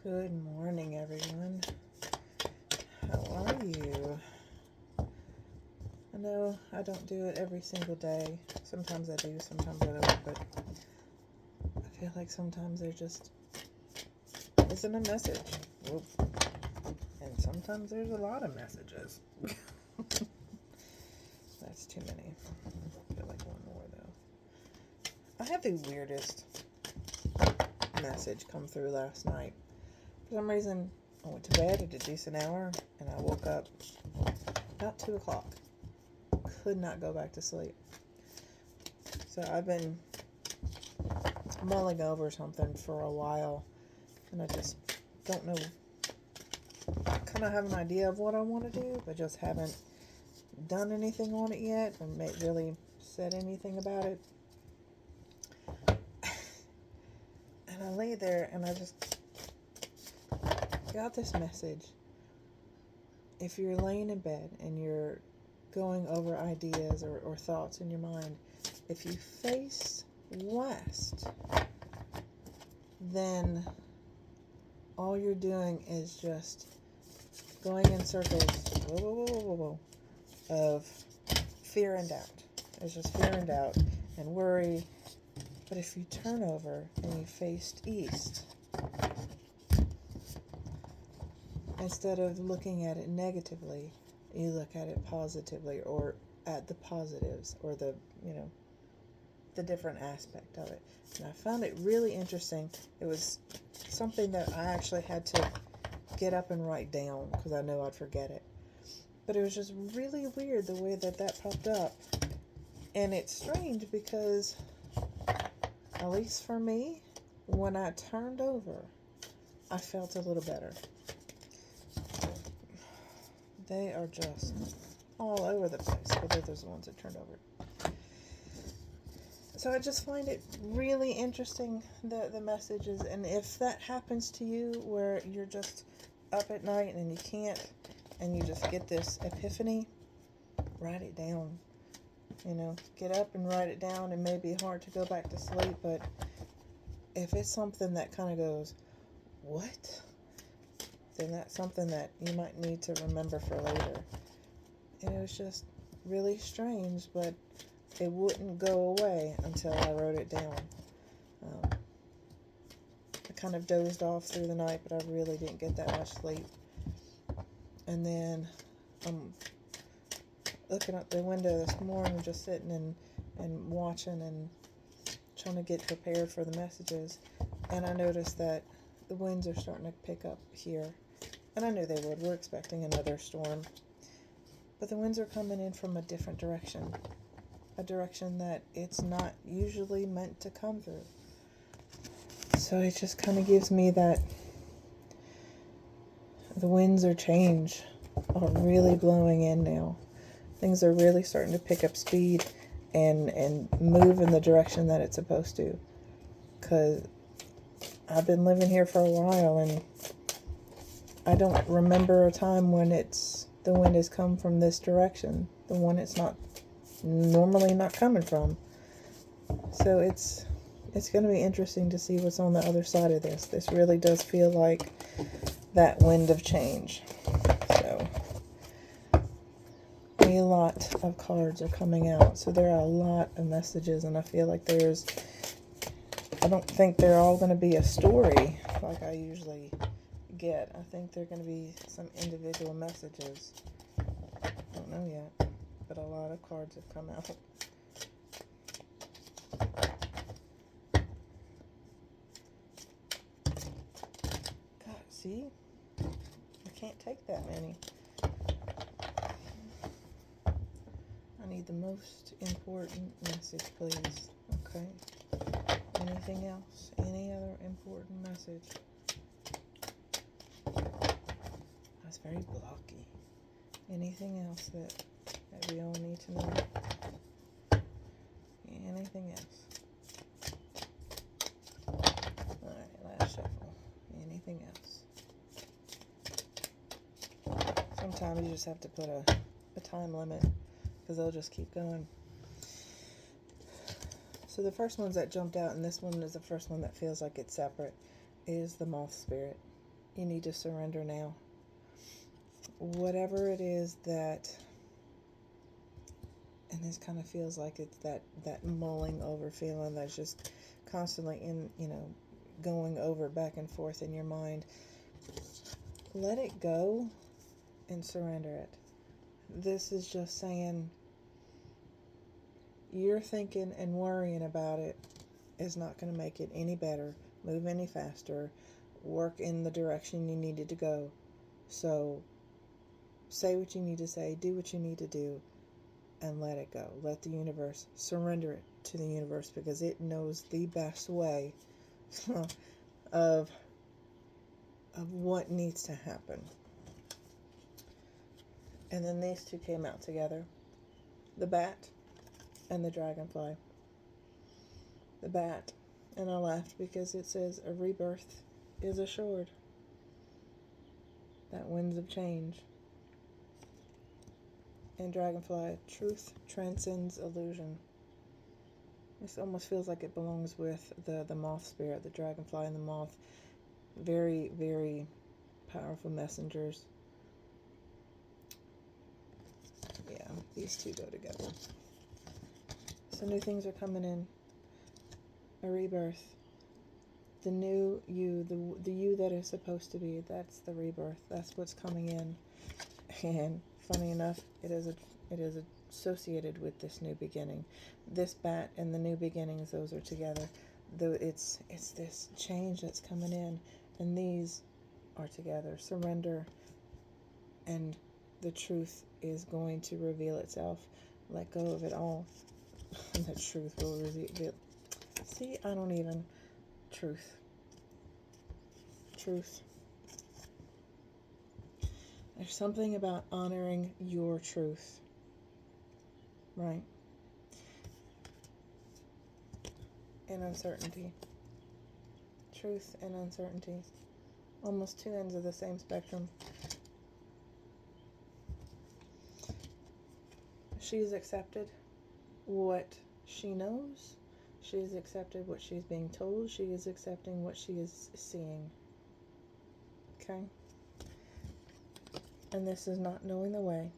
Good morning, everyone. How are you? I know I don't do it every single day. Sometimes I do, sometimes I don't, but I feel like sometimes there just isn't a message. Whoop. And sometimes there's a lot of messages. That's too many. I feel like one more, though. I had the weirdest message come through last night. For some reason, I went to bed at a decent hour, and I woke up about 2 o'clock. Could not go back to sleep. So I've been mulling over something for a while, and I just don't know. I kind of have an idea of what I want to do, but just haven't done anything on it yet, or really said anything about it. And I lay there, and I just got this message. If you're laying in bed and you're going over ideas or thoughts in your mind, if you face west, then all you're doing is just going in circles of fear and doubt. It's just fear and doubt and worry. But if you turn over and you faced east, instead of looking at it negatively, you look at it positively, or at the positives, or the different aspect of it. And I found it really interesting. It was something that I actually had to get up and write down because I know I'd forget it. But it was just really weird the way that popped up. And it's strange because, at least for me, when I turned over, I felt a little better. They are just all over the place, but those are the ones that turned over. So I just find it really interesting, the messages. And if that happens to you where you're just up at night and you can't, and you just get this epiphany, write it down. Get up and write it down. It may be hard to go back to sleep, but if it's something that kind of goes, what? Then that's something that you might need to remember for later. And it was just really strange, but it wouldn't go away until I wrote it down. I kind of dozed off through the night, but I really didn't get that much sleep. And then I'm looking out the window this morning, just sitting and watching and trying to get prepared for the messages. And I noticed that the winds are starting to pick up here. And I knew they would. We're expecting another storm. But the winds are coming in from a different direction. A direction that it's not usually meant to come through. So it just kind of gives me that the winds are really blowing in now. Things are really starting to pick up speed and move in the direction that it's supposed to. Because I've been living here for a while, and I don't remember a time when the wind has come from this direction, the one it's not normally not coming from. So it's going to be interesting to see what's on the other side of this. This really does feel like that wind of change. So a lot of cards are coming out. So there are a lot of messages, and I feel like I don't think they're all going to be a story like I usually get. I think they're going to be some individual messages. I don't know yet, but a lot of cards have come out. God, see? I can't take that many. I need the most important message, please. Okay. Anything else? Any other important message? That's very blocky. Anything else that we all need to know? Anything else? Alright, last shuffle. Anything else? Sometimes you just have to put a time limit, because they'll just keep going. So the first ones that jumped out, and this one is the first one that feels like it's separate, is the moth spirit. You need to surrender now. Whatever it is that, and this kind of feels like it's that mulling over feeling that's just constantly going over back and forth in your mind. Let it go and surrender it. This is just saying you're thinking and worrying about it is not going to make it any better, move any faster, work in the direction you needed to go. So say what you need to say, do what you need to do, and let it go. Let the universe, surrender it to the universe, because it knows the best way of what needs to happen. And then these two came out together, the bat and the dragonfly. The bat, and I laughed because it says a rebirth is assured. That winds of change. And dragonfly, truth transcends illusion. This almost feels like it belongs with the moth spirit, the dragonfly and the moth. Very, very powerful messengers. Yeah, these two go together. So new things are coming in. A rebirth. The new you, the you that is supposed to be, that's the rebirth. That's what's coming in. And funny enough, it is associated with this new beginning. This bat and the new beginnings, those are together. Though it's this change that's coming in, and these are together. Surrender, and the truth is going to reveal itself. Let go of it all. And the truth will reveal. See, I don't even. Truth. There's something about honoring your truth, right? And uncertainty. Truth and uncertainty. Almost two ends of the same spectrum. She's accepted what she knows. She's accepted what she's being told. She is accepting what she is seeing. Okay? And this is not knowing the way,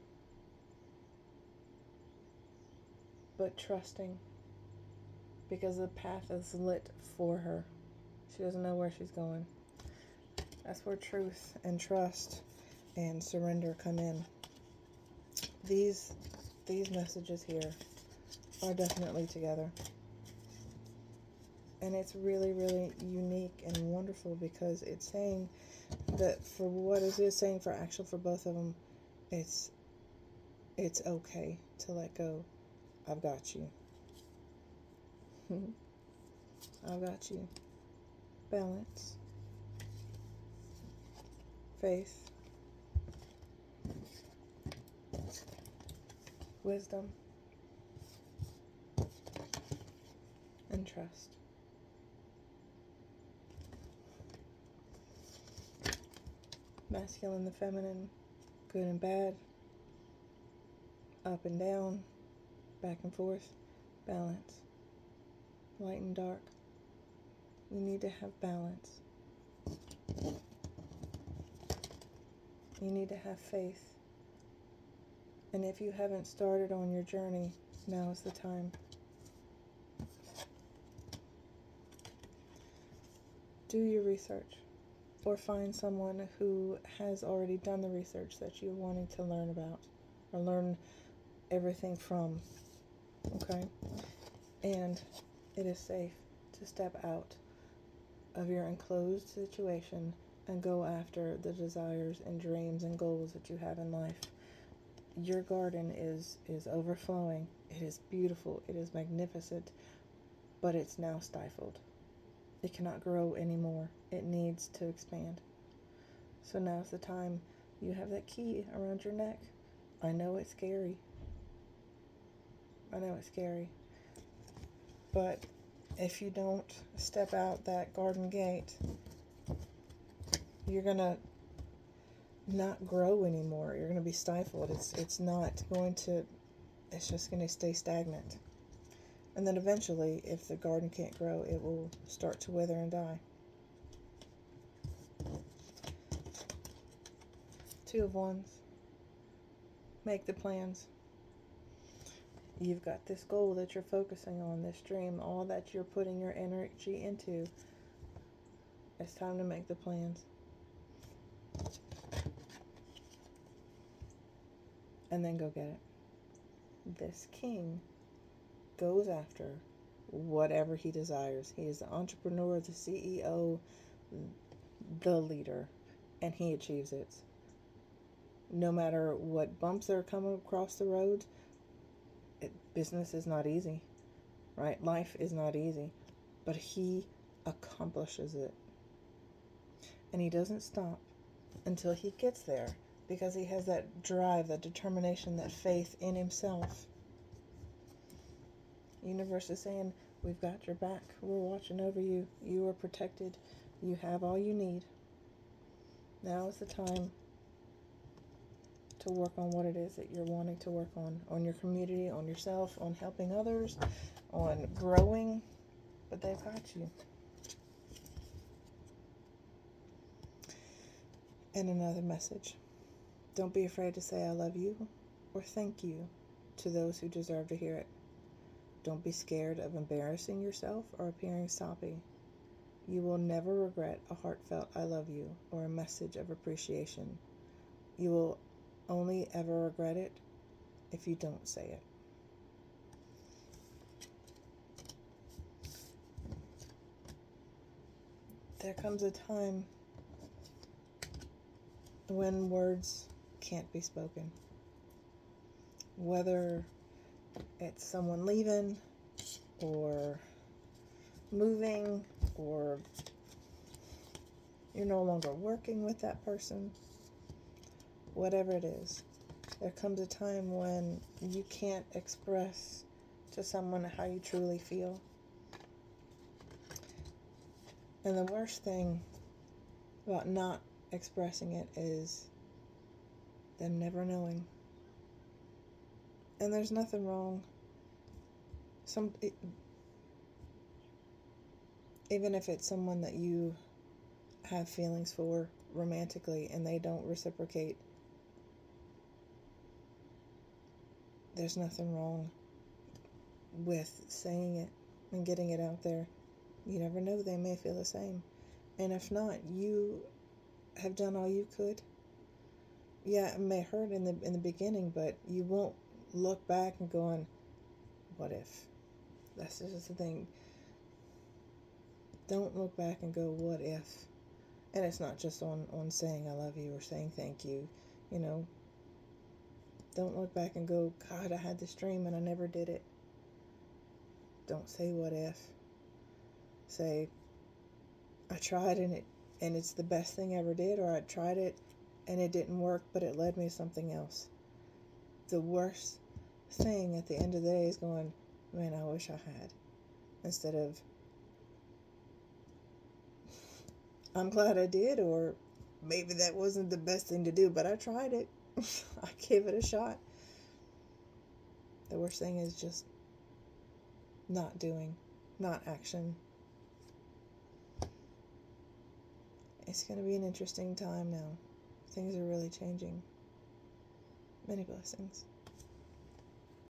but trusting, because the path is lit for her. She doesn't know where she's going. That's where truth and trust and surrender come in. These messages here are definitely together. And it's really, really unique and wonderful, because it's saying that for what is it saying for actual for both of them, it's okay to let go. I've got you. I've got you. Balance. Faith. Wisdom. And trust. Masculine, the feminine, good and bad, up and down, back and forth, balance, light and dark. You need to have balance. You need to have faith. And if you haven't started on your journey, now is the time. Do your research, or find someone who has already done the research that you're wanting to learn about, or learn everything from. Okay? And it is safe to step out of your enclosed situation and go after the desires and dreams and goals that you have in life. Your garden is overflowing. It is beautiful. It is magnificent. But it's now stifled. It cannot grow anymore. It needs to expand. So now's the time. You have that key around your neck. I know it's scary. But if you don't step out that garden gate, you're going to not grow anymore. You're going to be stifled. It's just going to stay stagnant. And then eventually, if the garden can't grow, it will start to wither and die. Two of Wands. Make the plans. You've got this goal that you're focusing on, this dream, all that you're putting your energy into. It's time to make the plans. And then go get it. This king goes after whatever he desires. He is the entrepreneur, the CEO, the leader, and he achieves it. No matter what bumps are coming across the road, business is not easy, right? Life is not easy, but he accomplishes it. And he doesn't stop until he gets there, because he has that drive, that determination, that faith in himself. The universe is saying, we've got your back. We're watching over you. You are protected. You have all you need. Now is the time to work on what it is that you're wanting to work on your community, on yourself, on helping others, on growing, but they've got you. And another message. Don't be afraid to say I love you or thank you to those who deserve to hear it. Don't be scared of embarrassing yourself or appearing soppy. You will never regret a heartfelt I love you or a message of appreciation. You will only ever regret it if you don't say it. There comes a time when words can't be spoken. Whether it's someone leaving or moving, or you're no longer working with that person, whatever it is, there comes a time when you can't express to someone how you truly feel. And the worst thing about not expressing it is them never knowing. And there's nothing wrong. Even if it's someone that you have feelings for romantically and they don't reciprocate, there's nothing wrong with saying it and getting it out there. You never know, they may feel the same. And if not, you have done all you could. Yeah, it may hurt in the beginning, but you won't look back and going, what if? That's just the thing. Don't look back and go, what if? And it's not just on saying I love you or saying thank you. You know, don't look back and go, God, I had this dream and I never did it. Don't say what if. Say, I tried and it's the best thing I ever did, or I tried it and it didn't work, but it led me to something else. The worst thing at the end of the day is going, man, I wish I had. Instead of, I'm glad I did, or maybe that wasn't the best thing to do, but I tried it. I gave it a shot. The worst thing is just not doing, not action. It's going to be an interesting time now. Things are really changing. Many blessings.